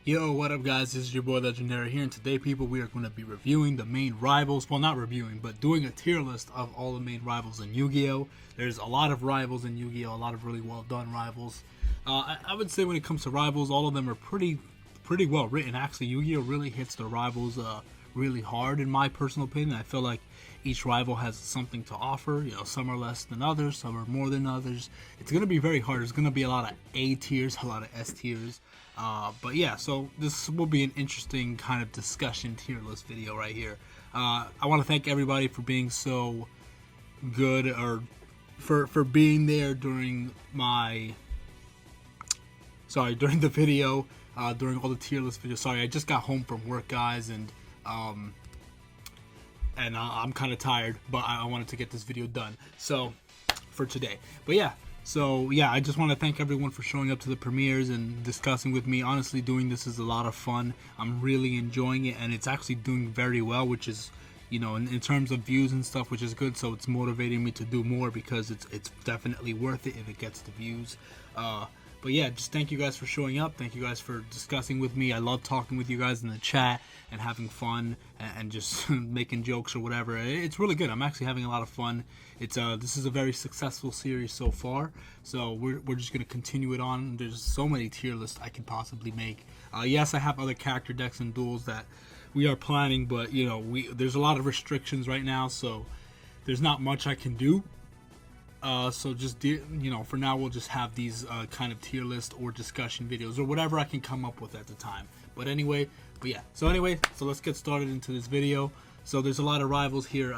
Yo, what up guys, this is your boy Legendary here, and today people we are going to be reviewing the main rivals, well not reviewing, but doing a tier list of all the main rivals in Yu-Gi-Oh! There's a lot of rivals in Yu-Gi-Oh! A lot of really well done rivals. I would say when it comes to rivals, all of them are pretty well written. Actually, Yu-Gi-Oh! Really hits the rivals really hard in my personal opinion. I feel like each rival has something to offer. You know, some are less than others, some are more than others. It's going to be very hard. There's going to be a lot of A tiers, a lot of S tiers. But yeah, so this will be an interesting kind of discussion tier list video right here. I want to thank everybody for being so good, or for being there during during the video, during all the tier list videos. Sorry, I just got home from work, guys, and I'm kind of tired, but I wanted to get this video done for today. But yeah. So yeah, I just want to thank everyone for showing up to the premieres and discussing with me. Honestly, doing this is a lot of fun. I'm really enjoying it, and it's actually doing very well, which is, you know, in terms of views and stuff, which is good. So it's motivating me to do more because it's definitely worth it if it gets the views. But yeah, just thank you guys for showing up. Thank you guys for discussing with me. I love talking with you guys in the chat and having fun and just making jokes or whatever. It's really good. I'm actually having a lot of fun. This is a very successful series so far. So we're just gonna continue it on. There's so many tier lists I can possibly make. Yes, I have other character decks and duels that we are planning, but you know, there's a lot of restrictions right now, so there's not much I can do. So just, you know, for now we'll just have these kind of tier list or discussion videos or whatever I can come up with at the time. But yeah. So let's get started into this video. So there's a lot of rivals here.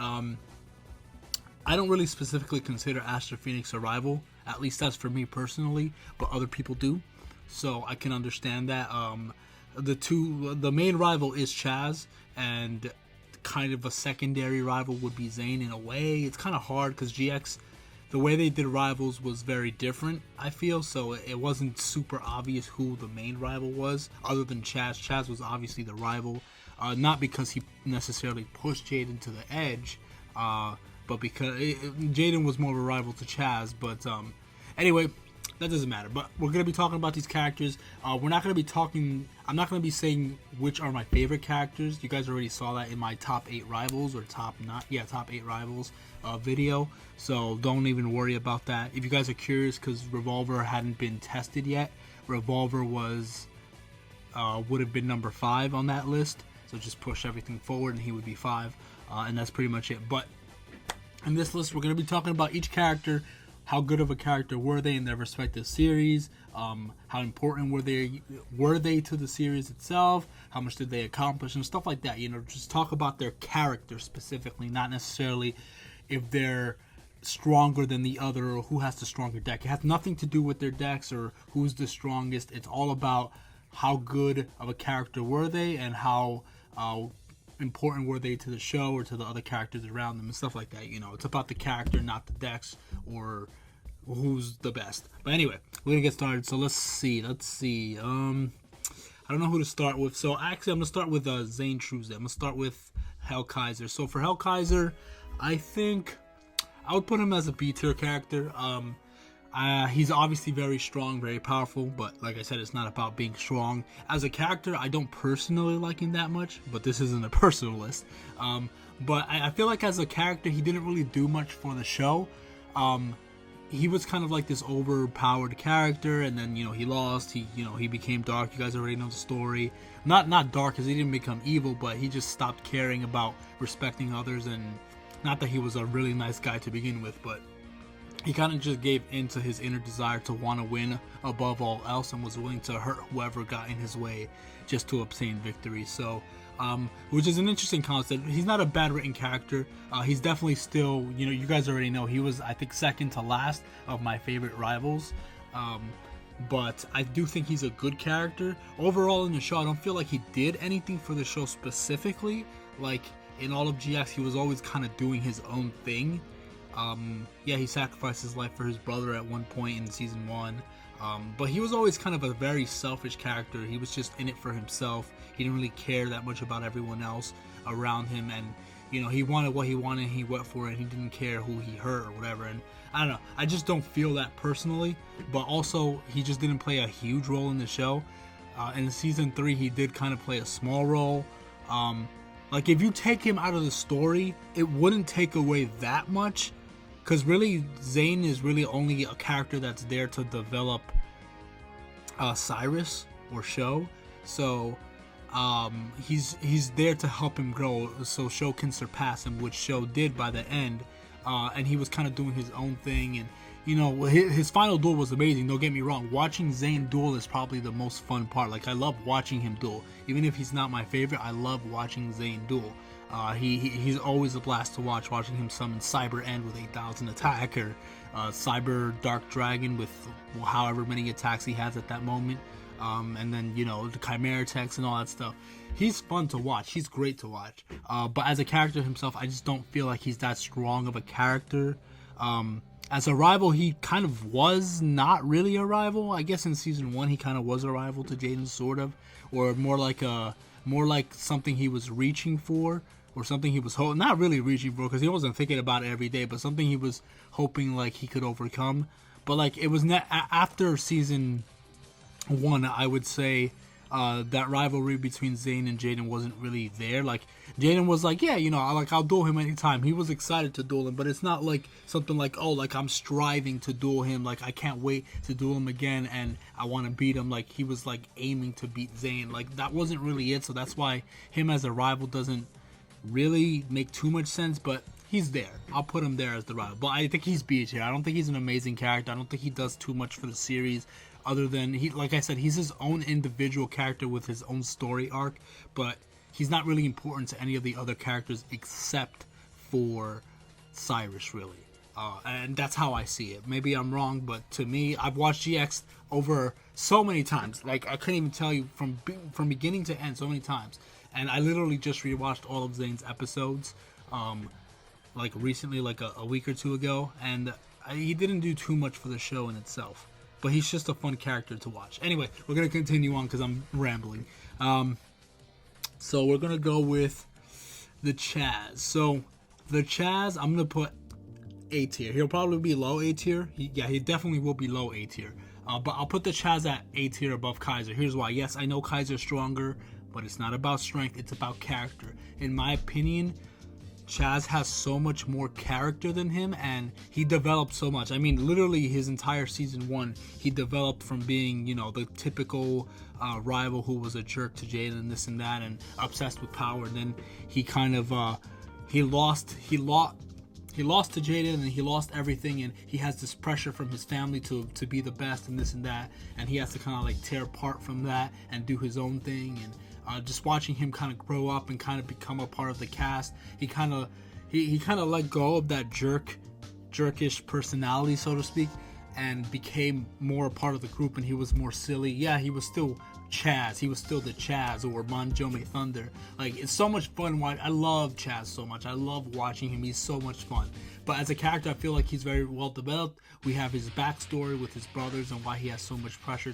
I don't really specifically consider Astro Phoenix a rival. At least that's for me personally, but other people do. So I can understand that. The main rival is Chaz, and kind of a secondary rival would be Zane in a way. It's kind of hard because GX, the way they did rivals was very different, I feel, so it wasn't super obvious who the main rival was, other than Chaz. Chaz was obviously the rival, not because he necessarily pushed Jaden to the edge, but because Jaden was more of a rival to Chaz. But anyway, that doesn't matter. But we're going to be talking about these characters. I'm not going to be saying which are my favorite characters. You guys already saw that in my top 8 rivals, or top 8 rivals video. So don't even worry about that. If you guys are curious, because Revolver hadn't been tested yet, Revolver would have been number 5 on that list. So just push everything forward and he would be 5. And that's pretty much it. But in this list, we're going to be talking about each character. How good of a character were they in their respective series? How important were they to the series itself? How much did they accomplish and stuff like that? You know, just talk about their character specifically, not necessarily if they're stronger than the other or who has the stronger deck. It has nothing to do with their decks or who's the strongest. It's all about how good of a character were they and how important were they to the show or to the other characters around them and stuff like that. You know, it's about the character, not the decks or who's the best. But anyway, we're gonna get started. So let's see. I don't know who to start with. So actually, I'm gonna start with Zane Truesday. I'm gonna start with Hal Kaiser. So for Hal Kaiser, I think I would put him as a B tier character. He's obviously very strong, very powerful, but like I said, it's not about being strong. As a character, I don't personally like him that much, but this isn't a personal list. But I feel like as a character, he didn't really do much for the show. He was kind of like this overpowered character, and then, you know, he lost. He became dark. You guys already know the story. Not dark because he didn't become evil, but he just stopped caring about respecting others. And not that he was a really nice guy to begin with, but he kind of just gave in to his inner desire to want to win above all else and was willing to hurt whoever got in his way just to obtain victory. So, which is an interesting concept. He's not a bad written character. He's definitely still, you know, you guys already know, he was, I think, second to last of my favorite rivals. But I do think he's a good character. Overall in the show, I don't feel like he did anything for the show specifically. Like, in all of GX, he was always kind of doing his own thing. Yeah, he sacrificed his life for his brother at one point in season 1. But he was always kind of a very selfish character. He was just in it for himself. He didn't really care that much about everyone else around him, and you know, he wanted what he wanted and he went for it. He didn't care who he hurt or whatever. And I don't know, I just don't feel that personally. But also, he just didn't play a huge role in the show. In season 3, he did kind of play a small role. Like, if you take him out of the story, it wouldn't take away that much, because really, Zane is really only a character that's there to develop Cyrus or Sho. So he's there to help him grow, so Sho can surpass him, which Sho did by the end. And he was kind of doing his own thing, and you know, his final duel was amazing. Don't get me wrong. Watching Zane duel is probably the most fun part. Like, I love watching him duel. Even if he's not my favorite, I love watching Zane duel. He's always a blast to watch. Watching him summon Cyber End with 8,000 attack, or Cyber Dark Dragon with however many attacks he has at that moment. And then, you know, the Chimera attacks and all that stuff. He's fun to watch. He's great to watch. But as a character himself, I just don't feel like he's that strong of a character. As a rival, he kind of was not really a rival. I guess in season 1, he kind of was a rival to Jaden, sort of, or more like something he was reaching for, or something he was not really reaching for, because he wasn't thinking about it every day, but something he was hoping like he could overcome. But like, it was after season 1, I would say that rivalry between Zane and Jaden wasn't really there. Like, Jaden was like, yeah, you know, I'll duel him anytime. He was excited to duel him, but it's not like something like, oh, like I'm striving to duel him. Like, I can't wait to duel him again, and I want to beat him. Like, he was like aiming to beat Zane. Like, that wasn't really it. So that's why him as a rival doesn't really make too much sense. But he's there. I'll put him there as the rival. But I think he's B tier. I don't think he's an amazing character. I don't think he does too much for the series. Other than, like I said, he's his own individual character with his own story arc, but he's not really important to any of the other characters except for Cyrus, really. And that's how I see it. Maybe I'm wrong, but to me, I've watched GX over so many times. Like, I couldn't even tell you from beginning to end so many times. And I literally just rewatched all of Zane's episodes, like recently, like a week or two ago, and he didn't do too much for the show in itself. But he's just a fun character to watch. Anyway, we're going to continue on because I'm rambling. So we're going to go with the Chaz. So the Chaz, I'm going to put A tier. He'll probably be low A tier. He definitely will be low A tier. But I'll put the Chaz at A tier above Kaiser. Here's why. Yes, I know Kaiser's stronger, but it's not about strength. It's about character. In my opinion, Chaz has so much more character than him, and he developed so much. I mean, literally his entire season 1, he developed from being, you know, the typical rival who was a jerk to Jaden and this and that, and obsessed with power. And then he kind of he lost to Jaden, and he lost everything, and he has this pressure from his family to be the best and this and that, and he has to kind of like tear apart from that and do his own thing. And just watching him kind of grow up and kind of become a part of the cast, he kind of let go of that jerkish personality, so to speak, and became more a part of the group, and he was more silly. Yeah, he was still Chaz. He was still the Chaz, or Manjome Thunder. Like, it's so much fun. I love Chaz so much. I love watching him. He's so much fun. But as a character, I feel like he's very well developed. We have his backstory with his brothers and why he has so much pressure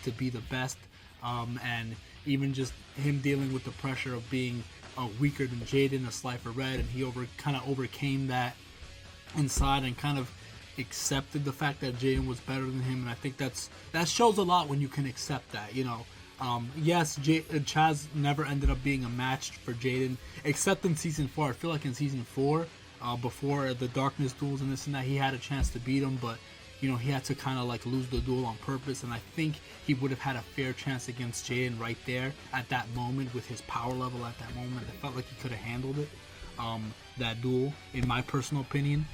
to be the best. And even just him dealing with the pressure of being weaker than Jaden, a Slifer Red, and he kind of overcame that inside and kind of accepted the fact that Jaden was better than him. And I think that shows a lot when you can accept that, you know. Yes, Chaz never ended up being a match for Jaden, except in season 4. I feel like in season 4, before the darkness duels and this and that, he had a chance to beat him, but you know, he had to kind of like lose the duel on purpose, and I think he would have had a fair chance against Jaden right there at that moment with his power level at that moment. I felt like he could have handled it, that duel, in my personal opinion.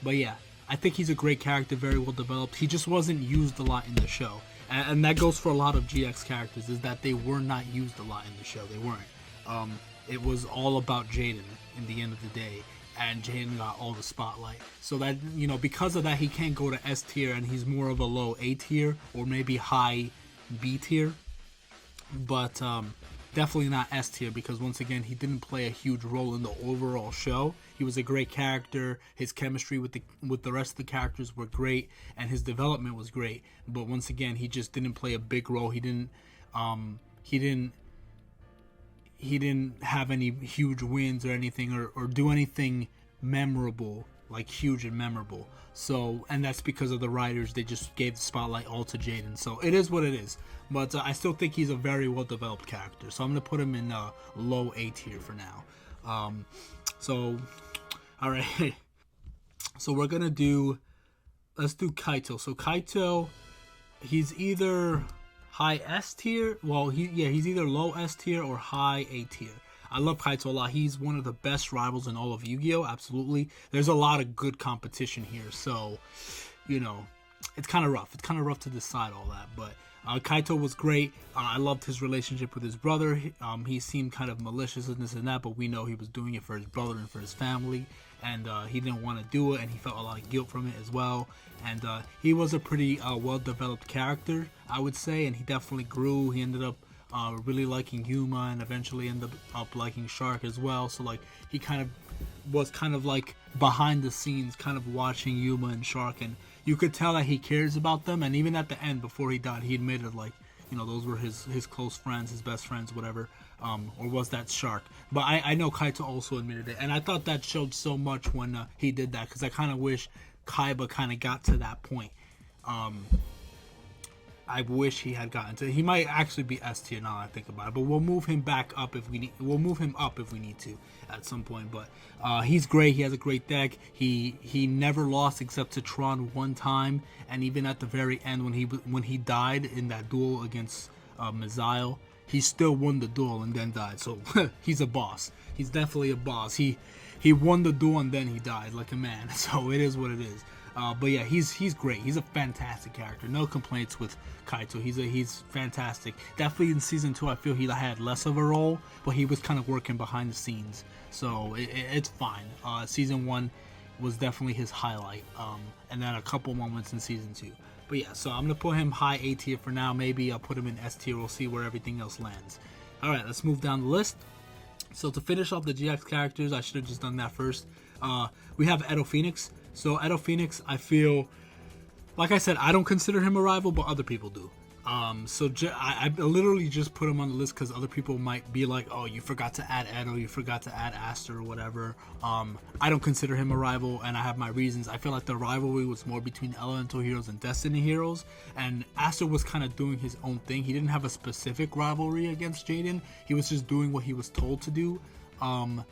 But yeah, I think he's a great character, very well developed. He just wasn't used a lot in the show, and that goes for a lot of GX characters, is that they were not used a lot in the show. They weren't. It was all about Jaden in the end of the day, and Jaden got all the spotlight. So that, you know, because of that, he can't go to S tier, and he's more of a low A tier or maybe high B tier. But definitely not S tier, because once again, he didn't play a huge role in the overall show. He was a great character. His chemistry with the rest of the characters were great, and his development was great. But once again, he just didn't play a big role. He didn't have any huge wins or anything, or do anything memorable like huge and memorable. So, and that's because of the writers. They just gave the spotlight all to Jaden. So it is what it is. But I still think he's a very well developed character. So I'm gonna put him in low A tier for now. So, all right. So we're gonna let's do Kaito. So Kaito, he's either high S tier. Well, he's either low S tier or high A tier. I love Kaito a lot. He's one of the best rivals in all of Yu-Gi-Oh! Absolutely. There's a lot of good competition here, so, you know, it's kind of rough. It's kind of rough to decide all that, but Kaito was great. I loved his relationship with his brother. He seemed kind of malicious and this and that, but we know he was doing it for his brother and for his family, and he didn't want to do it, and he felt a lot of guilt from it as well. And he was a pretty well-developed character, I would say, and he definitely grew. He ended up really liking Yuma, and eventually ended up liking Jacques as well. So like he was kind of like behind the scenes, kind of watching Yuma and Jacques, and you could tell that he cares about them. And even at the end, before he died, he admitted, like, you know, those were his close friends, his best friends, whatever. Or was that Jacques? But I know Kaito also admitted it, and I thought that showed so much when he did that, because I kind of wish Kaiba kind of got to that point. I wish he had gotten to. He might actually be S tier now that I think about it, but we'll move him back up if we need. We'll move him up if we need to at some point. But he's great. He has a great deck. He never lost except to Tron one time, and even at the very end when he died in that duel against Misael, he still won the duel and then died. So he's a boss. He's definitely a boss. He won the duel and then he died like a man. So it is what it is. But yeah, he's great. He's a fantastic character. No complaints with Kaito. He's fantastic. Definitely in season 2, I feel he had less of a role, but he was kind of working behind the scenes, so it's fine. Season 1 was definitely his highlight, and then a couple moments in season 2. But yeah, so I'm gonna put him high A tier for now. Maybe I'll put him in S tier. We'll see where everything else lands. All right, let's move down the list. So to finish off the GX characters, I should have just done that first. We have Edo Phoenix. So Edo Phoenix, I feel, like I said, I don't consider him a rival, but other people do. I literally just put him on the list because other people might be like, oh, you forgot to add Edo, you forgot to add Aster or whatever. I don't consider him a rival, and I have my reasons. I feel like the rivalry was more between Elemental Heroes and Destiny Heroes, and Aster was kind of doing his own thing. He didn't have a specific rivalry against Jaden. He was just doing what he was told to do, and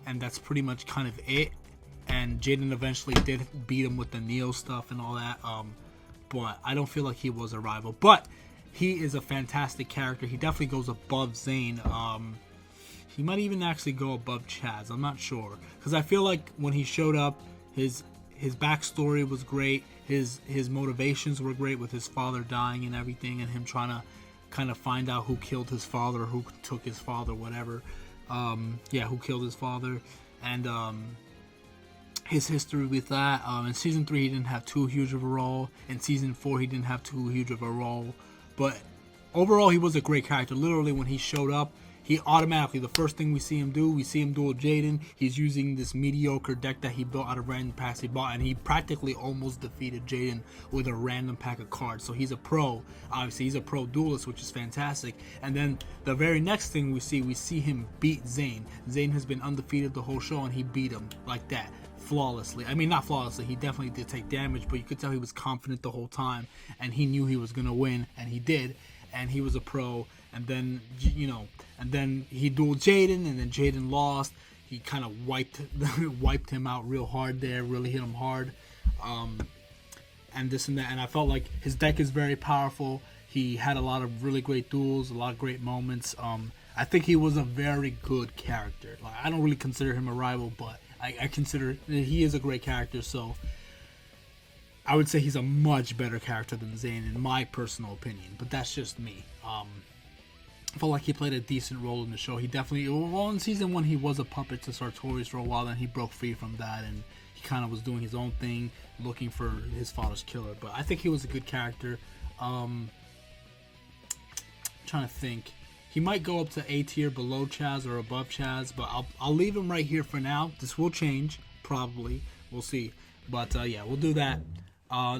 that's pretty much kind of it. And Jaden eventually did beat him with the Neo stuff and all that, but I don't feel like he was a rival. But he is a fantastic character. He definitely goes above Zane. He might even actually go above Chaz. I'm not sure, because I feel like when he showed up, his backstory was great. His motivations were great with his father dying and everything, and him trying to kind of find out who killed his father, who took his father, whatever. Who killed his father, and his history with that. In season 3 he didn't have too huge of a role. In season 4 he didn't have too huge of a role, but overall he was a great character. Literally when he showed up, he automatically, the first thing we see him duel Jaden. He's using this mediocre deck that he built out of random packs he bought, and he practically almost defeated Jaden with a random pack of cards. So he's a pro. Obviously he's a pro duelist, which is fantastic. And then the very next thing we see him beat Zane. Zane has been undefeated the whole show, and he beat him like that, flawlessly. I mean, not flawlessly, he definitely did take damage, but you could tell he was confident the whole time, and he knew he was gonna win, and he did, and he was a pro. And then, you know, and then he dueled Jaden, and then Jaden lost. He kind of wiped him out real hard there, really hit him hard, and this and that. And I felt like his deck is very powerful. He had a lot of really great duels, a lot of great moments. I think he was a very good character. Like, I don't really consider him a rival, but I consider he is a great character. So I would say he's a much better character than Zane, in my personal opinion. But that's just me. I felt like he played a decent role in the show. He definitely, well, in season 1 he was a puppet to Sartorius for a while, then he broke free from that, and he kind of was doing his own thing, looking for his father's killer. But I think he was a good character. Trying to think, he might go up to A tier below Chaz or above Chaz, but I'll leave him right here for now. This will change, probably. We'll see. But yeah, we'll do that.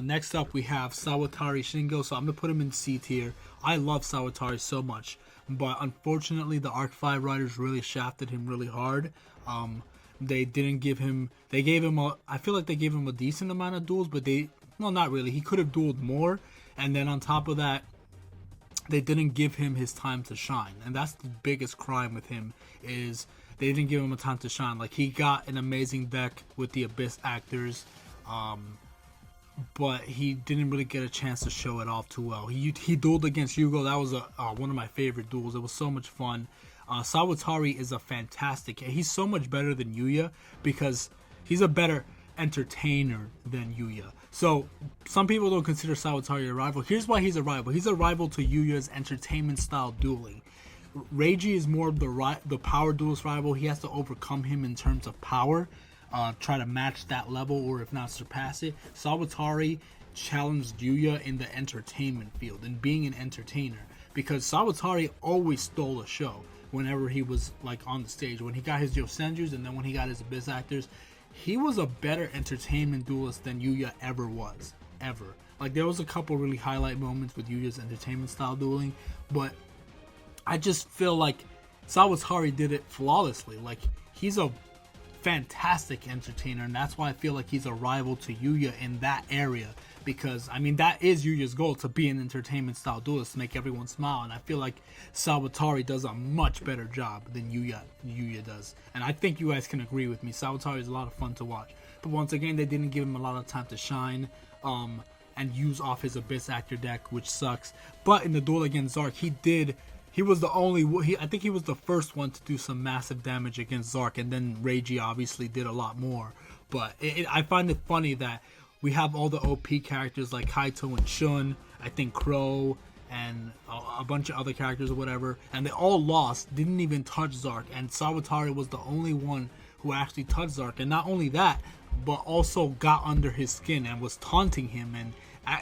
Next up we have Sawatari Shingo, so I'm going to put him in C tier. I love Sawatari so much, but unfortunately the Arc 5 writers really shafted him really hard. They didn't give him. They gave him a. I feel like they gave him a decent amount of duels, but well, not really. He could have dueled more, and then on top of that, they didn't give him his time to shine, and that's the biggest crime with him is they didn't give him a time to shine. Like, he got an amazing deck with the Abyss actors, but he didn't really get a chance to show it off too well. He dueled against Yugo. That was one of my favorite duels. It was so much fun. Sawatari is a fantastic. He's so much better than Yuya because he's a better entertainer than Yuya. So some people don't consider Sawatari a rival. Here's why he's a rival. He's a rival to Yuya's entertainment style dueling. Reiji is more of the power duelist rival. He has to overcome him in terms of power, try to match that level, or if not surpass it. Sawatari challenged Yuya in the entertainment field and being an entertainer, because Sawatari always stole a show whenever he was like on the stage. When he got his Yosenjus and then when he got his Abyss actors, he was a better entertainment duelist than Yuya ever was. Ever. Like, there was a couple really highlight moments with Yuya's entertainment style dueling, but I just feel like Sawatari did it flawlessly. Like, he's a fantastic entertainer, and that's why I feel like he's a rival to Yuya in that area, because I mean, that is Yuya's goal, to be an entertainment style duelist, to make everyone smile, and I feel like Sawatari does a much better job than Yuya does, and I think you guys can agree with me. Sawatari is a lot of fun to watch, but once again, they didn't give him a lot of time to shine and use off his Abyss actor deck, which sucks. But in the duel against Zark, he was the only. I think he was the first one to do some massive damage against Zark, and then Reiji obviously did a lot more. But I find it funny that we have all the OP characters like Kaito and Shun, I think Crow, and a bunch of other characters or whatever, and they all lost, didn't even touch Zark, and Sawatari was the only one who actually touched Zark, and not only that, but also got under his skin and was taunting him, and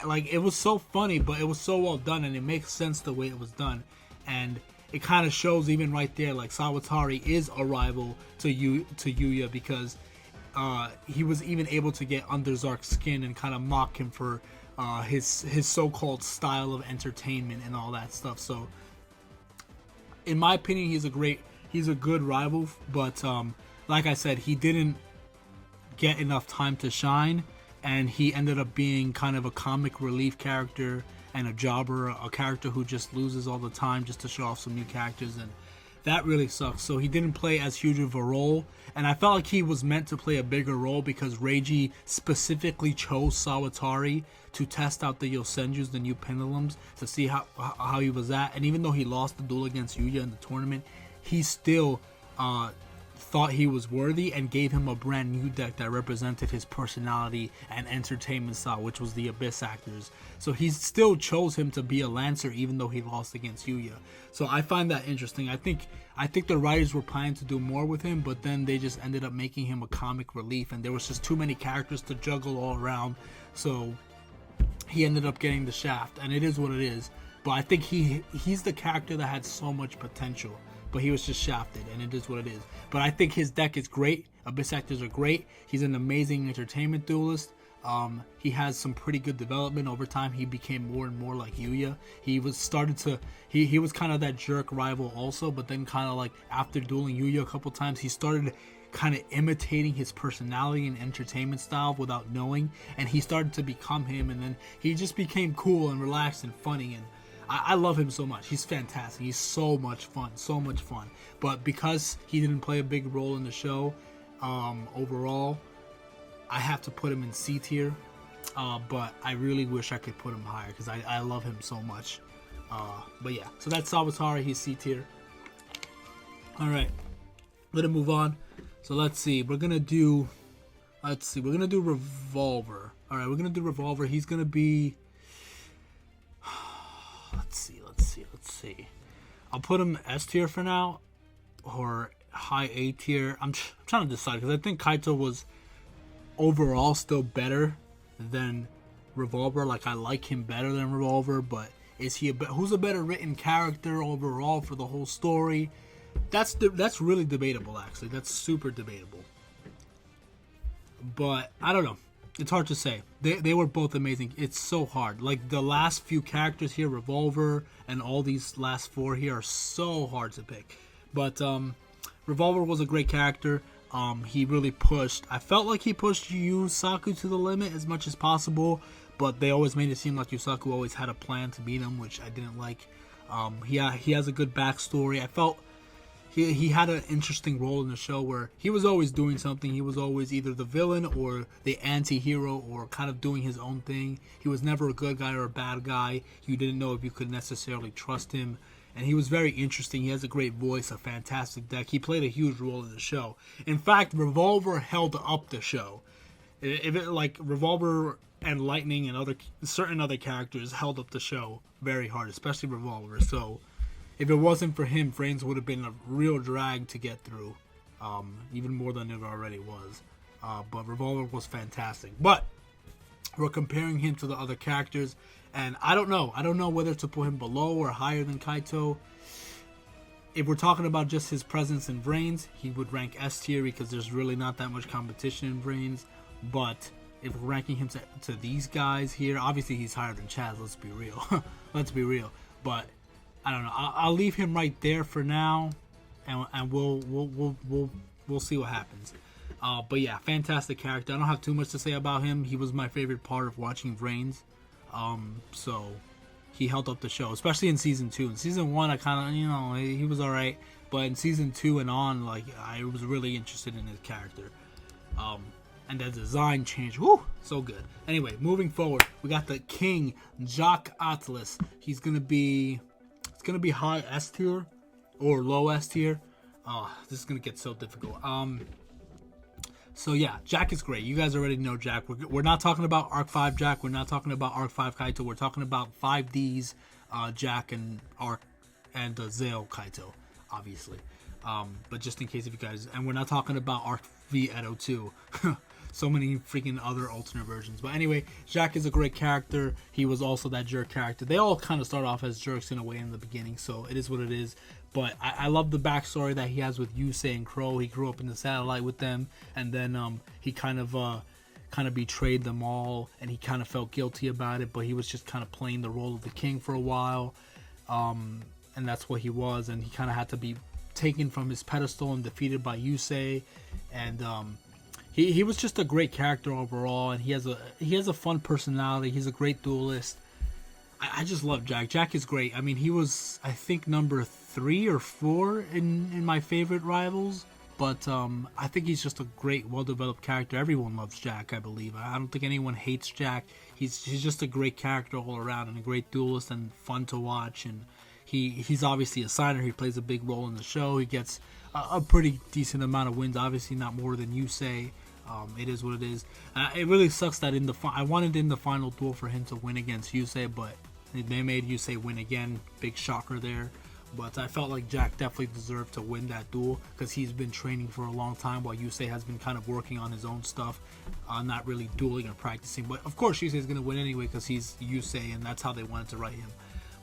like, it was so funny, but it was so well done, and it makes sense the way it was done. And it kind of shows even right there, like, Sawatari is a rival to Yuya, because he was even able to get under Zark's skin and kind of mock him for his so-called style of entertainment and all that stuff. So, in my opinion, he's a good rival, but like I said, he didn't get enough time to shine, and he ended up being kind of a comic relief character and a jobber, a character who just loses all the time just to show off some new characters, and that really sucks. So he didn't play as huge of a role, and I felt like he was meant to play a bigger role because Reiji specifically chose Sawatari to test out the Yosenjus, the new pendulums, to see how he was at. And even though he lost the duel against Yuya in the tournament, he still thought he was worthy and gave him a brand new deck that represented his personality and entertainment style, which was the Abyss actors. So he still chose him to be a Lancer even though he lost against Yuya. So I find that interesting. I think the writers were planning to do more with him, but then they just ended up making him a comic relief, and there was just too many characters to juggle all around. So he ended up getting the shaft, and it is what it is. But I think he's the character that had so much potential, but he was just shafted, and it is what it is. But I think his deck is great. Abyss actors are great. He's an amazing entertainment duelist. He has some pretty good development over time. He became more and more like Yuya. He was kind of that jerk rival also, but then kind of like after dueling Yuya a couple times, he started kind of imitating his personality and entertainment style without knowing, and he started to become him, and then he just became cool and relaxed and funny, and I love him so much. He's fantastic. He's so much fun. But because he didn't play a big role in the show, overall, I have to put him in C tier. But I really wish I could put him higher because I love him so much. But yeah, so that's Sawatari. He's C tier. Alright, let him move on. So let's see. We're gonna do Revolver. Alright, we're gonna do Revolver. He's gonna be... Let's see. I'll put him S tier for now, or high A tier. I'm trying to decide because I think Kaito was overall still better than Revolver. Like, I like him better than Revolver, but who's a better written character overall for the whole story? That's really debatable, actually. That's super debatable. But I don't know. It's hard to say. They were both amazing. It's so hard. Like, the last few characters here, Revolver, and all these last four here are so hard to pick. But Revolver was a great character. He really pushed. I felt like he pushed Yusaku to the limit as much as possible, but they always made it seem like Yusaku always had a plan to beat him, which I didn't like. He has a good backstory. I felt he had an interesting role in the show where he was always doing something. He was always either the villain or the anti-hero or kind of doing his own thing. He was never a good guy or a bad guy. You didn't know if you could necessarily trust him. And he was very interesting. He has a great voice, a fantastic deck. He played a huge role in the show. In fact, Revolver held up the show. If it, like Revolver and Lightning and certain other characters held up the show very hard, especially Revolver. So if it wasn't for him, Frames would have been a real drag to get through, even more than it already was. But Revolver was fantastic. But we're comparing him to the other characters. And I don't know whether to put him below or higher than Kaito. If we're talking about just his presence in Brains, he would rank S tier because there's really not that much competition in Brains. But if we're ranking him to these guys here, obviously he's higher than Chaz. Let's be real. Let's be real. But I don't know. I'll leave him right there for now, and we'll see what happens. But yeah, fantastic character. I don't have too much to say about him. He was my favorite part of watching Brains. So he held up the show, especially in season 2. In season 1, I kind of, he was all right, but in season 2 and on, like, I was really interested in his character. And the design change, whoo, so good. Anyway, moving forward, we got the King, Jacques Atlas. It's gonna be high S tier or low S tier. This is gonna get so difficult. So yeah, Jacques is great. You guys already know Jacques. We're not talking about Arc 5 Jacques. We're not talking about Arc 5 Kaito. We're talking about 5D's Jacques and Arc and Zale Kaito, obviously. But just in case if you guys, and we're not talking about Arc V Edo 2. So many freaking other alternate versions. But anyway, Jacques is a great character. He was also that jerk character. They all kind of start off as jerks in a way in the beginning, so it is what it is. But I love the backstory that he has with Yusei and Crow. He grew up in the satellite with them, and then he kind of betrayed them all, and he kind of felt guilty about it. But he was just kind of playing the role of the king for a while, and that's what he was. And he kind of had to be taken from his pedestal and defeated by Yusei, and he was just a great character overall. And he has a fun personality. He's a great duelist. I just love Jacques. Jacques is great. I mean, he was, I think, number 3 or 4 in my favorite rivals. But I think he's just a great, well-developed character. Everyone loves Jacques, I believe. I don't think anyone hates Jacques. He's just a great character all around and a great duelist and fun to watch. And he's obviously a signer. He plays a big role in the show. He gets a pretty decent amount of wins. Obviously not more than Yusei. It is what it is. It really sucks that I wanted in the final duel for him to win against Yusei, but they made Yusei win again. Big shocker there. But I felt like Jacques definitely deserved to win that duel because he's been training for a long time while Yusei has been kind of working on his own stuff, not really dueling or practicing. But of course Yusei is going to win anyway because he's Yusei and that's how they wanted to write him.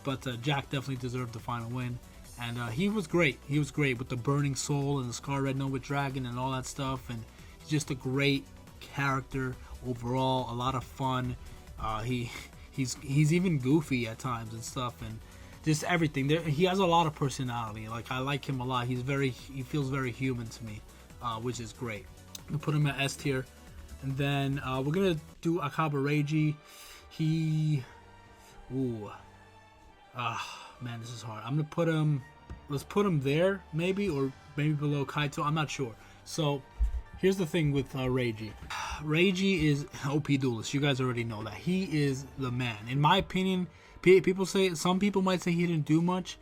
But Jacques definitely deserved the final win. And he was great. He was great with the Burning Soul and the Scar Red Nova Dragon and all that stuff. And he's just a great character overall. A lot of fun. He's even goofy at times and stuff, and just everything. He has a lot of personality. Like, I like him a lot. He feels very human to me, which is great. I'm gonna put him at S tier, and then we're gonna do Akaba Reiji. Man, this is hard. I'm gonna put him. Let's put him there, maybe, or maybe below Kaito. I'm not sure. So here's the thing with Reiji. Reiji is an OP duelist. You guys already know that. He is the man. In my opinion, some people might say he didn't do much.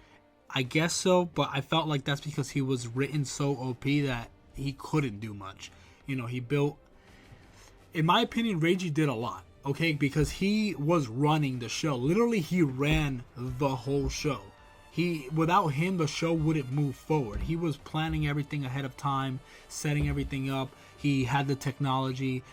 I guess so, but I felt like that's because he was written so OP that he couldn't do much. He built... In my opinion, Reiji did a lot, okay? Because he was running the show. Literally, he ran the whole show. Without him, the show wouldn't move forward. He was planning everything ahead of time, setting everything up. He had the technology.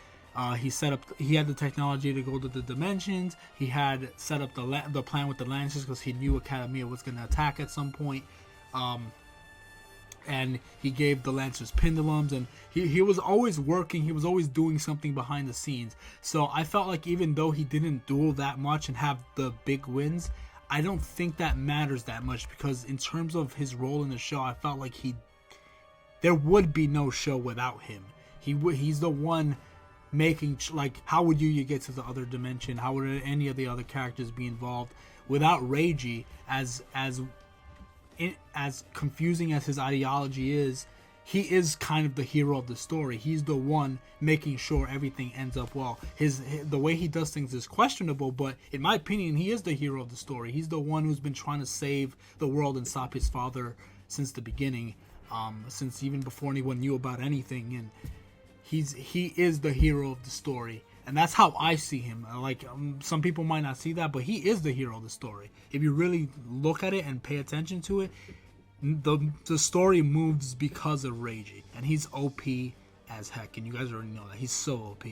He had the technology to go to the dimensions. He had set up the plan with the Lancers because he knew Academia was going to attack at some point. And he gave the Lancers pendulums, and he was always working. He was always doing something behind the scenes. So I felt like even though he didn't duel that much and have the big wins, I don't think that matters that much because in terms of his role in the show, I felt like there would be no show without him. He's the one making, like, how would Yuya get to the other dimension? How would any of the other characters be involved without Reiji? As confusing as his ideology is, he is kind of the hero of the story. He's the one making sure everything ends up well. The way he does things is questionable, but in my opinion, he is the hero of the story. He's the one who's been trying to save the world and stop his father since the beginning, since even before anyone knew about anything. And he is the hero of the story, and that's how I see him. Like, some people might not see that, but he is the hero of the story. If you really look at it and pay attention to it, the story moves because of Reiji, and he's OP as heck, and you guys already know that he's so OP.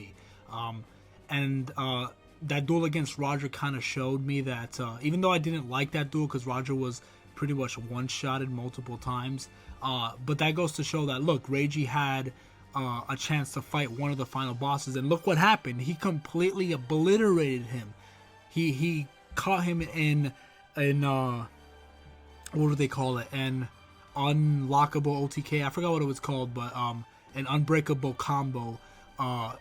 That duel against Roger kind of showed me that even though I didn't like that duel because Roger was pretty much one-shotted multiple times, but that goes to show that, look, Reiji had a chance to fight one of the final bosses, and look what happened. He completely obliterated him. He caught him in what do they call it? An unlockable OTK. I forgot what it was called, but an unbreakable combo. An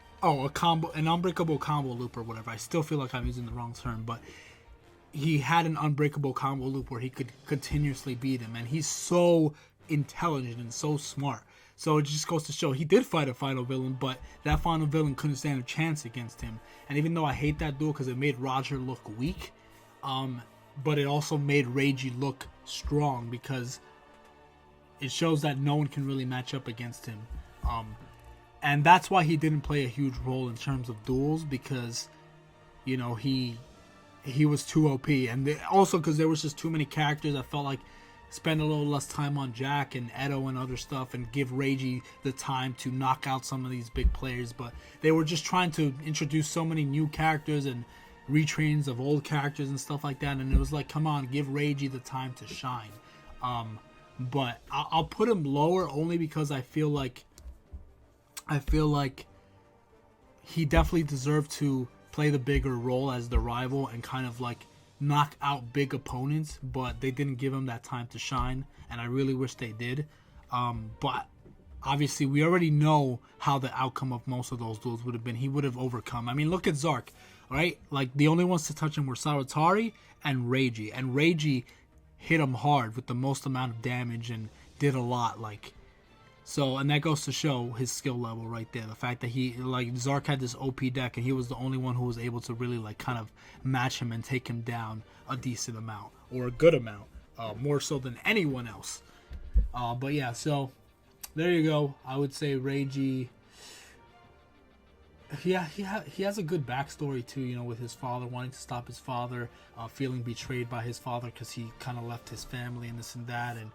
unbreakable combo loop or whatever. I still feel like I'm using the wrong term, but he had an unbreakable combo loop where he could continuously beat him, and he's so intelligent and so smart. So it just goes to show he did fight a final villain, but that final villain couldn't stand a chance against him. And even though I hate that duel because it made Roger look weak, but it also made Reiji look strong because it shows that no one can really match up against him. And that's why he didn't play a huge role in terms of duels, because, you know, he was too OP. And also because there was just too many characters. I felt like spend a little less time on Jacques and Edo and other stuff and give Reiji the time to knock out some of these big players. But they were just trying to introduce so many new characters and retrains of old characters and stuff like that, and it was like, come on, give Reiji the time to shine. But I'll put him lower only because I feel like he definitely deserved to play the bigger role as the rival and kind of like knock out big opponents, but they didn't give him that time to shine, and I really wish they did. But obviously we already know how the outcome of most of those duels would have been. He would have overcome. I mean, look at Zark. Right? Like, the only ones to touch him were Sawatari and Reiji hit him hard with the most amount of damage and did a lot, like, so, and that goes to show his skill level right there. The fact that Zark had this OP deck, and he was the only one who was able to really, like, kind of match him and take him down a decent amount, or a good amount, more so than anyone else. But yeah, so, there you go. I would say Reiji, he has a good backstory too, you know, with his father wanting to stop his father, feeling betrayed by his father because he kind of left his family and this and that. And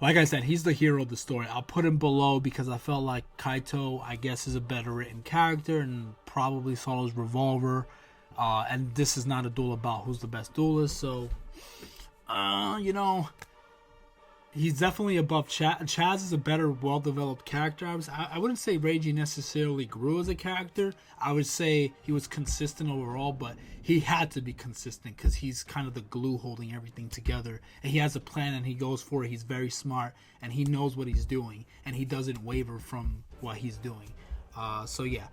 like I said, he's the hero of the story. I'll put him below because I felt like Kaito, I guess, is a better written character and probably follows Revolver. And this is not a duel about who's the best duelist, so you know, he's definitely above Chaz. Chaz is a better, well-developed character. I wouldn't say Reiji necessarily grew as a character. I would say he was consistent overall, but he had to be consistent because he's kind of the glue holding everything together. And he has a plan and he goes for it. He's very smart and he knows what he's doing. And he doesn't waver from what he's doing. So yeah.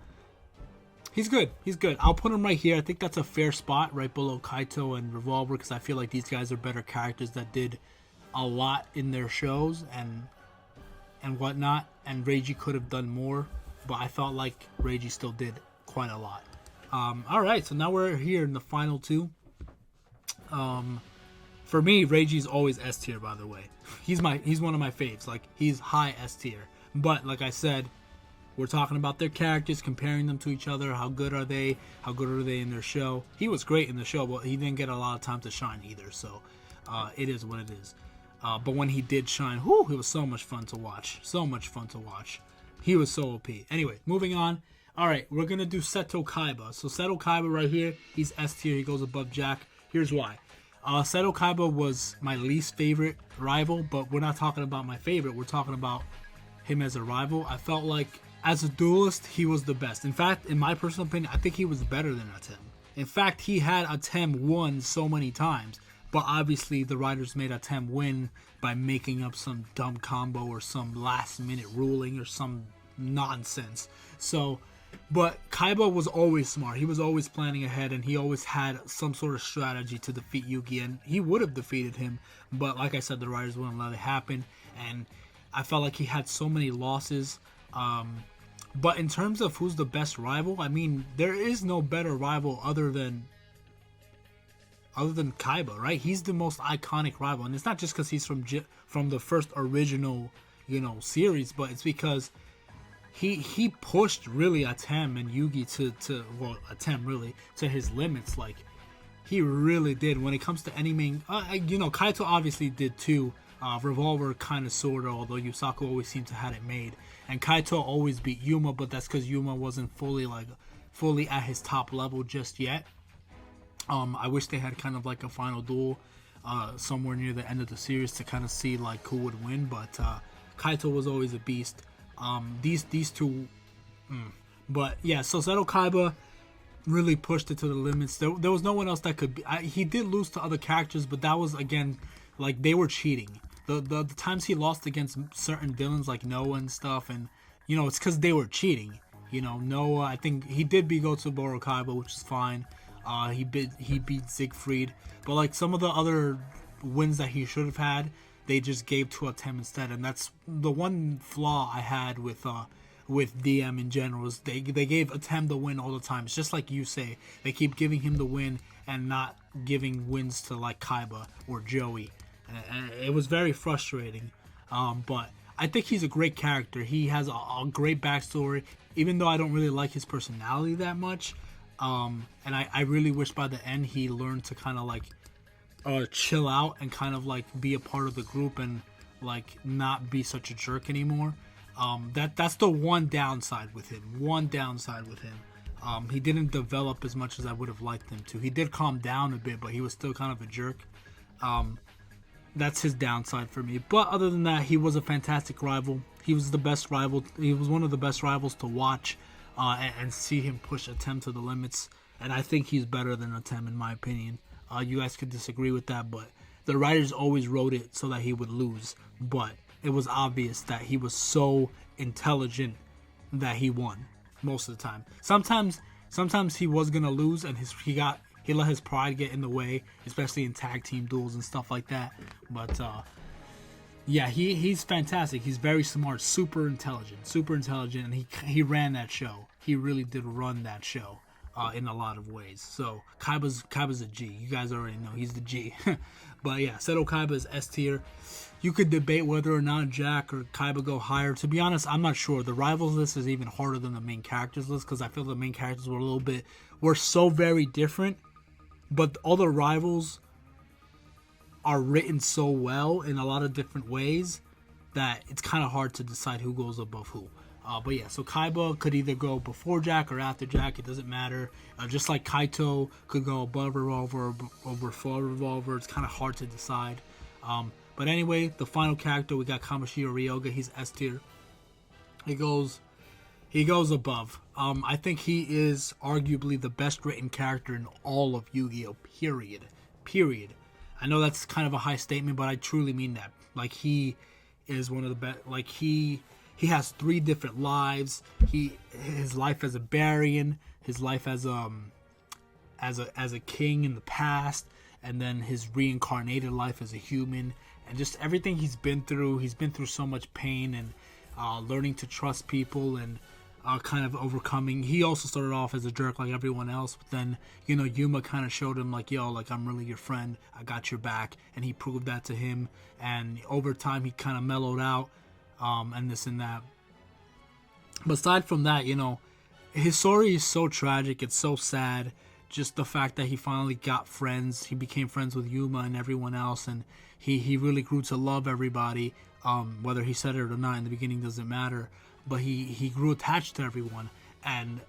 He's good. He's good. I'll put him right here. I think that's a fair spot right below Kaito and Revolver because I feel like these guys are better characters that did a lot in their shows and whatnot, and Reiji could have done more, but I felt like Reiji still did quite a lot. Alright, so now we're here in the final two. For me, Reiji's always S tier, by the way. He's one of my faves. Like, he's high S tier. But like I said, we're talking about their characters, comparing them to each other. How good are they? How good are they in their show? He was great in the show, but he didn't get a lot of time to shine either, so it is what it is. But when he did shine, whew, it was so much fun to watch. So much fun to watch. He was so OP. Anyway, moving on. Alright, we're going to do Seto Kaiba. So Seto Kaiba right here, he's S tier. He goes above Jacques. Here's why. Seto Kaiba was my least favorite rival, but we're not talking about my favorite. We're talking about him as a rival. I felt like as a duelist, he was the best. In fact, in my personal opinion, I think he was better than Atem. In fact, he had Atem won so many times. But obviously, the writers made Atem win by making up some dumb combo or some last-minute ruling or some nonsense. So, but Kaiba was always smart. He was always planning ahead, and he always had some sort of strategy to defeat Yuki, and he would have defeated him. But like I said, the writers wouldn't let it happen, and I felt like he had so many losses. But in terms of who's the best rival, I mean, there is no better rival other than Kaiba, right? He's the most iconic rival, and it's not just because he's from the first original, series, but it's because he pushed really Atem and Yugi Atem really to his limits. Like, he really did. When it comes to any main, Kaito obviously did too. Revolver kind of sorta, although Yusaku always seemed to have it made, and Kaito always beat Yuma, but that's because Yuma wasn't fully at his top level just yet. I wish they had kind of like a final duel somewhere near the end of the series to kind of see like who would win, but Kaito was always a beast. These two, but yeah. So Seto Kaiba really pushed it to the limits. There was no one else that could be. He did lose to other characters, but that was again like they were cheating. The times he lost against certain villains like Noah and stuff, and it's because they were cheating. Noah, I think he did beat Gotsuboro Kaiba, which is fine. He beat Siegfried, but like some of the other wins that he should have had, they just gave to Atem instead, and that's the one flaw I had with DM in general. Is they gave Atem the win all the time. It's just like Yusei, they keep giving him the win and not giving wins to like Kaiba or Joey, and it was very frustrating. But I think he's a great character. He has a great backstory, even though I don't really like his personality that much. And I really wish by the end he learned to kind of like chill out and kind of like be a part of the group and like not be such a jerk anymore. That's the one downside with him. He didn't develop as much as I would have liked him to. He did calm down a bit, but he was still kind of a jerk. That's his downside for me. But other than that, he was a fantastic rival. He was the best rival. He was one of the best rivals to watch. And see him push Atem to the limits, and I think he's better than Atem in my opinion. You guys could disagree with that, but the writers always wrote it so that he would lose. But it was obvious that he was so intelligent that he won most of the time. Sometimes he was gonna lose, and he let his pride get in the way, especially in tag team duels and stuff like that. But yeah, he's fantastic. He's very smart, super intelligent, and he ran that show. He really did run that show in a lot of ways. So Kaiba's a G. You guys already know he's the G. But yeah, Seto Kaiba is S tier. You could debate whether or not Jacques or Kaiba go higher. To be honest, I'm not sure. The rivals list is even harder than the main characters list because I feel the main characters were so very different. But all the rivals are written so well in a lot of different ways that it's kind of hard to decide who goes above who. But yeah, so Kaiba could either go before Jacques or after Jacques. It doesn't matter. Just like Kaito could go above Revolver or before Revolver. It's kind of hard to decide. But anyway, the final character, we got Comrcio Ryoga. He's S tier. He goes above. I think he is arguably the best written character in all of Yu-Gi-Oh! Period. I know that's kind of a high statement, but I truly mean that. Like, he is one of the best. Like, he has 3 different lives. His life as a Barian, his life as a king in the past, and then his reincarnated life as a human, and just everything he's been through. He's been through so much pain and learning to trust people and kind of overcoming. He also started off as a jerk like everyone else, but then Yuma kind of showed him like, yo, like, I'm really your friend, I got your back, and he proved that to him, and over time he kind of mellowed out, and this and that. But aside from that, his story is so tragic, it's so sad. Just the fact that he finally got friends, he became friends with Yuma and everyone else, and he really grew to love everybody. Whether he said it or not in the beginning doesn't matter, but he grew attached to everyone. And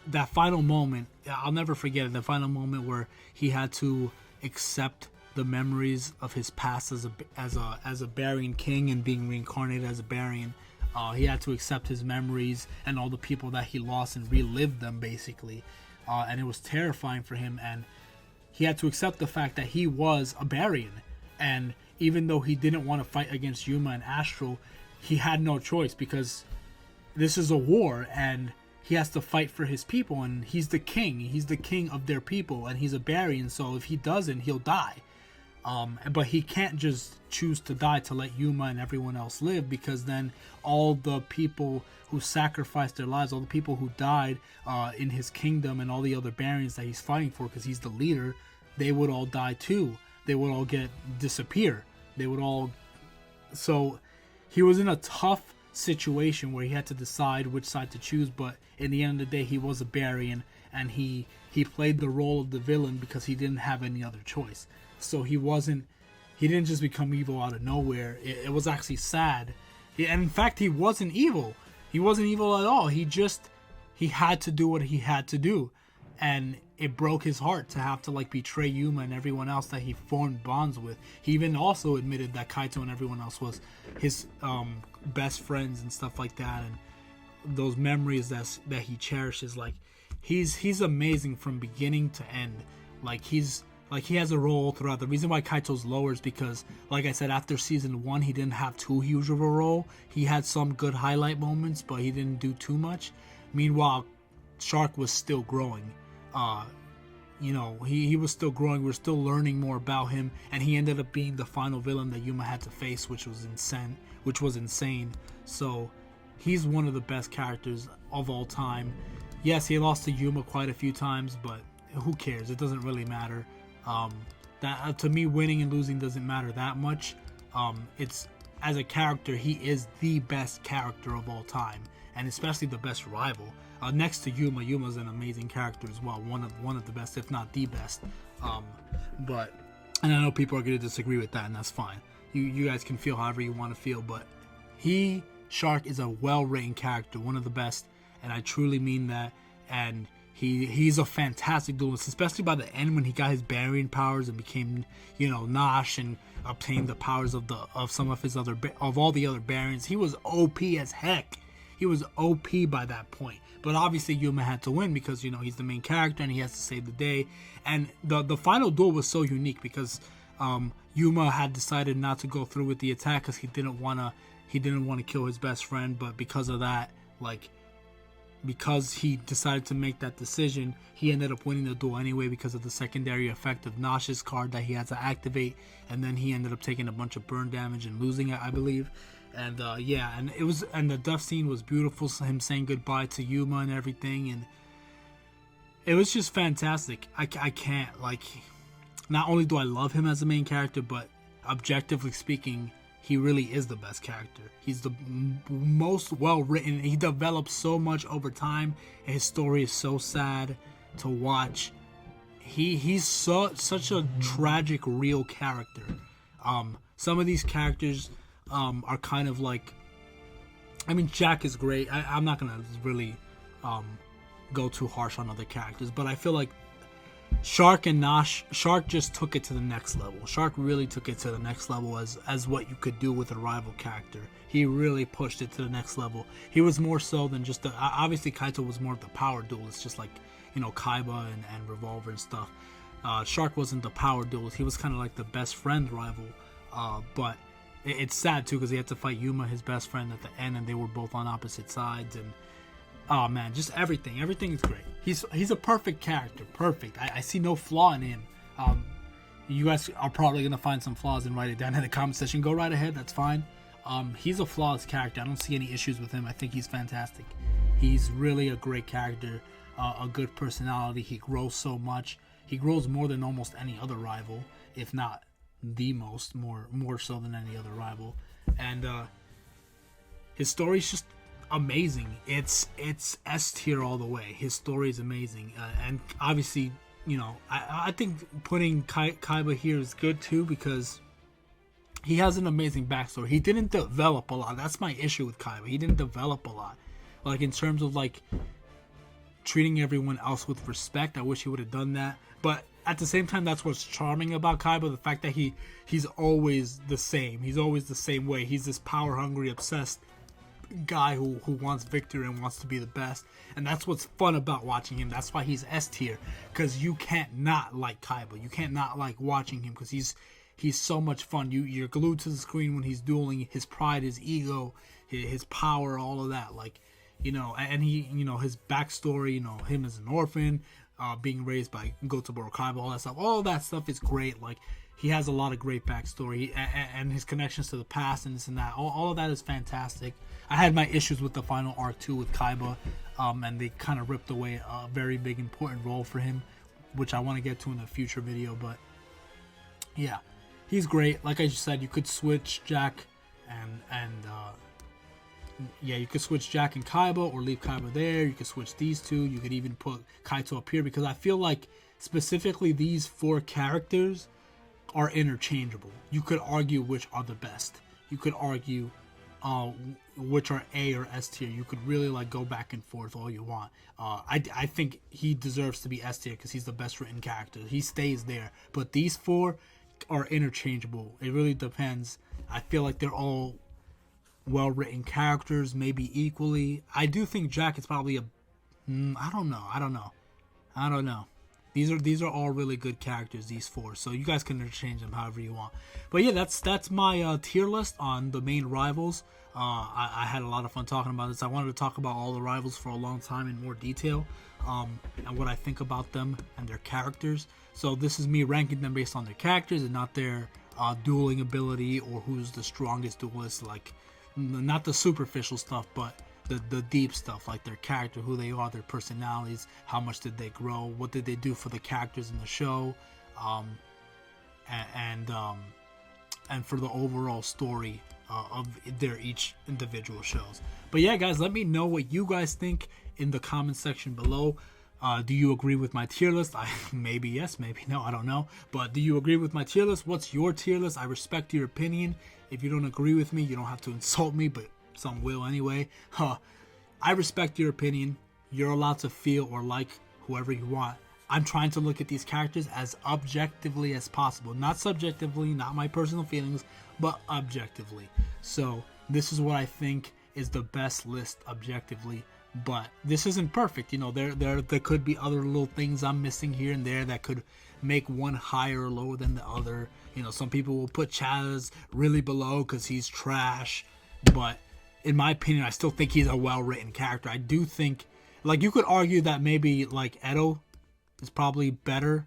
that final moment, I'll never forget it, the final moment where he had to accept the memories of his past as a Barian king and being reincarnated as a Barian. He had to accept his memories and all the people that he lost and relive them basically, and it was terrifying for him. And he had to accept the fact that he was a Baryon, and even though he didn't want to fight against Yuma and Astral, he had no choice because this is a war and he has to fight for his people, and he's the king. He's the king of their people, and he's a Baryon, so if he doesn't, he'll die. But he can't just choose to die to let Yuma and everyone else live, because then all the people who sacrificed their lives, all the people who died in his kingdom, and all the other Baryons that he's fighting for, because he's the leader, they would all die too. They would all disappear. They would all... So he was in a tough situation where he had to decide which side to choose, but in the end of the day, he was a Baryon, and he played the role of the villain because he didn't have any other choice. So he didn't just become evil out of nowhere. It was actually sad. And in fact, he wasn't evil. He wasn't evil at all. He had to do what he had to do. And it broke his heart to have to betray Yuma and everyone else that he formed bonds with. He even also admitted that Kaito and everyone else was his best friends and stuff like that. And those memories that he cherishes, he's amazing from beginning to end. He has a role throughout. The reason why Kaito's lower is because, like I said, after season 1, he didn't have too huge of a role. He had some good highlight moments, but he didn't do too much. Meanwhile, Shark was still growing. He was still growing. We're still learning more about him, and he ended up being the final villain that Yuma had to face, which was insane. So he's one of the best characters of all time. Yes, he lost to Yuma quite a few times, but who cares? It doesn't really matter. That to me, winning and losing doesn't matter that much. It's as a character, he is the best character of all time, and especially the best rival. Next to Yuma, Yuma's an amazing character as well. One of the best, if not the best. And I know people are going to disagree with that, and that's fine. You guys can feel however you want to feel, but Shark is a well-written character, one of the best, and I truly mean that. And he's a fantastic duelist, especially by the end when he got his Baryon powers and became, Nosh, and obtained the powers of some of his all the other Baryons. He was OP as heck. He was OP by that point. But obviously Yuma had to win because, he's the main character and he has to save the day. And the final duel was so unique because Yuma had decided not to go through with the attack because he didn't want to kill his best friend. But because of that, because he decided to make that decision, he ended up winning the duel anyway because of the secondary effect of Nosh's card that he had to activate, and then he ended up taking a bunch of burn damage and losing it, I believe. And the death scene was beautiful, him saying goodbye to Yuma and everything, and it was just fantastic. I can't, not only do I love him as a main character, but objectively speaking, he really is the best character. He's the most well-written. He develops so much over time, and his story is so sad to watch. He's such a tragic, real character. Some of these characters are kind of Jacques is great. I'm not going to really go too harsh on other characters, but I feel like Shark and Nosh, Shark just took it to the next level. Shark really took it to the next level as what you could do with a rival character. He really pushed it to the next level. He was more so than just obviously Kaito was more of the power duelist, just Kaiba and Revolver and stuff. Shark wasn't the power duelist. He was kind of like the best friend rival. But it's sad too because he had to fight Yuma, his best friend, at the end, and they were both on opposite sides. And oh man, just everything is great. He's a perfect character, perfect. I see no flaw in him. You guys are probably gonna find some flaws and write it down in the comment section. Go right ahead, that's fine. He's a flawless character. I don't see any issues with him. I think he's fantastic. He's really a great character, a good personality. He grows so much. He grows more than almost any other rival, if not the most, more so than any other rival. And his story's just amazing. It's S tier all the way. His story is amazing, and obviously, I think putting Kaiba here is good too because he has an amazing backstory. He didn't develop a lot. That's my issue with Kaiba. He didn't develop a lot, in terms of treating everyone else with respect. I wish he would have done that, but at the same time, that's what's charming about Kaiba, the fact that he's always the same. He's always the same way. He's this power hungry, obsessed guy who wants victory and wants to be the best, and that's what's fun about watching him. That's why he's S tier, because you can't not like Kaiba. You can't not like watching him, because he's so much fun. You're glued to the screen when he's dueling. His pride, his ego, his power, all of that. Like, you know, and he, you know, his backstory, you know, him as an orphan, being raised by Gotoboro Kaiba, all that stuff. All that stuff is great. Like, he has a lot of great backstory, and his connections to the past and this and that. All of that is fantastic. I had my issues with the final arc too with Kaiba, and they kind of ripped away a very big important role for him, which I want to get to in a future video. But yeah, he's great. Like I just said, you could switch Jacques yeah, you could switch Jacques and Kaiba, or leave Kaiba there. You could switch these two. You could even put Kaito up here, because I feel like specifically these 4 characters are interchangeable. You could argue which are the best. You could argue which are A or S tier. You could really like go back and forth all you want. I think he deserves to be S tier because he's the best written character. He stays there. But these 4 are interchangeable. It really depends. I feel like they're all well-written characters, maybe equally. I do think Jacques is probably a I don't know. These are all really good characters, these 4. So you guys can interchange them however you want. But yeah, that's my tier list on the main rivals. I had a lot of fun talking about this. I wanted to talk about all the rivals for a long time in more detail, and what I think about them and their characters. So this is me ranking them based on their characters and not their dueling ability or who's the strongest duelist. Like, not the superficial stuff, but the deep stuff, like their character, who they are, their personalities, how much did they grow, what did they do for the characters in the show, and for the overall story of their each individual shows. But yeah, guys, let me know what you guys think in the comment section below. Do you agree with my tier list? Maybe yes, maybe no, I don't know. But do you agree with my tier list? What's your tier list? I respect your opinion. If you don't agree with me, you don't have to insult me, but some will anyway. I respect your opinion. You're allowed to feel or like whoever you want. I'm trying to look at these characters as objectively as possible. Not subjectively, not my personal feelings, but objectively. So this is what I think is the best list objectively. But this isn't perfect. You know, there could be other little things I'm missing here and there that could make one higher or lower than the other. You know, some people will put Chaz really below because he's trash. But in my opinion, I still think he's a well-written character. I do think, like, you could argue that maybe, like, Edo is probably better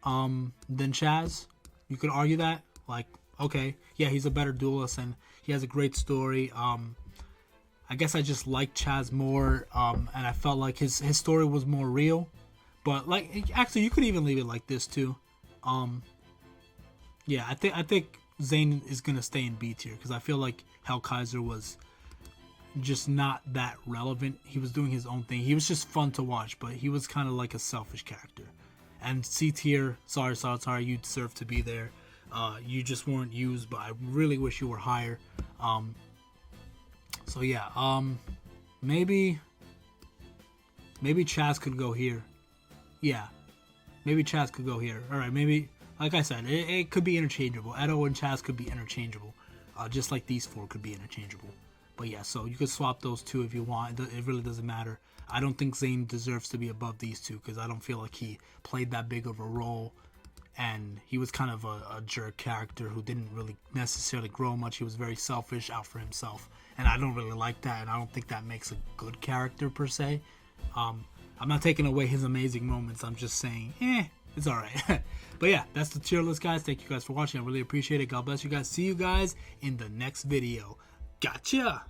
than Chaz. You could argue that. Like, okay, yeah, he's a better duelist and he has a great story. I guess I just liked Chaz more, and I felt like his story was more real. But, like, actually, you could even leave it like this too. Yeah, I think Zane is gonna stay in B tier because I feel like Hal Kaiser was just not that relevant. He was doing his own thing. He was just fun to watch, but he was kind of like a selfish character. And C tier, sorry Sawatari, you deserve to be there. You just weren't used, but I really wish you were higher. So yeah, maybe Chaz could go here. Yeah, maybe Chaz could go here. All right, maybe, like I said, it could be interchangeable. Edo and Chaz could be interchangeable, just like these 4 could be interchangeable. But yeah, so you could swap those 2 if you want. It really doesn't matter. I don't think Zane deserves to be above these 2 because I don't feel like he played that big of a role. And he was kind of a jerk character who didn't really necessarily grow much. He was very selfish, out for himself. And I don't really like that, and I don't think that makes a good character per se. I'm not taking away his amazing moments. I'm just saying, it's alright. But yeah, that's the tier list, guys. Thank you guys for watching. I really appreciate it. God bless you guys. See you guys in the next video. Gotcha!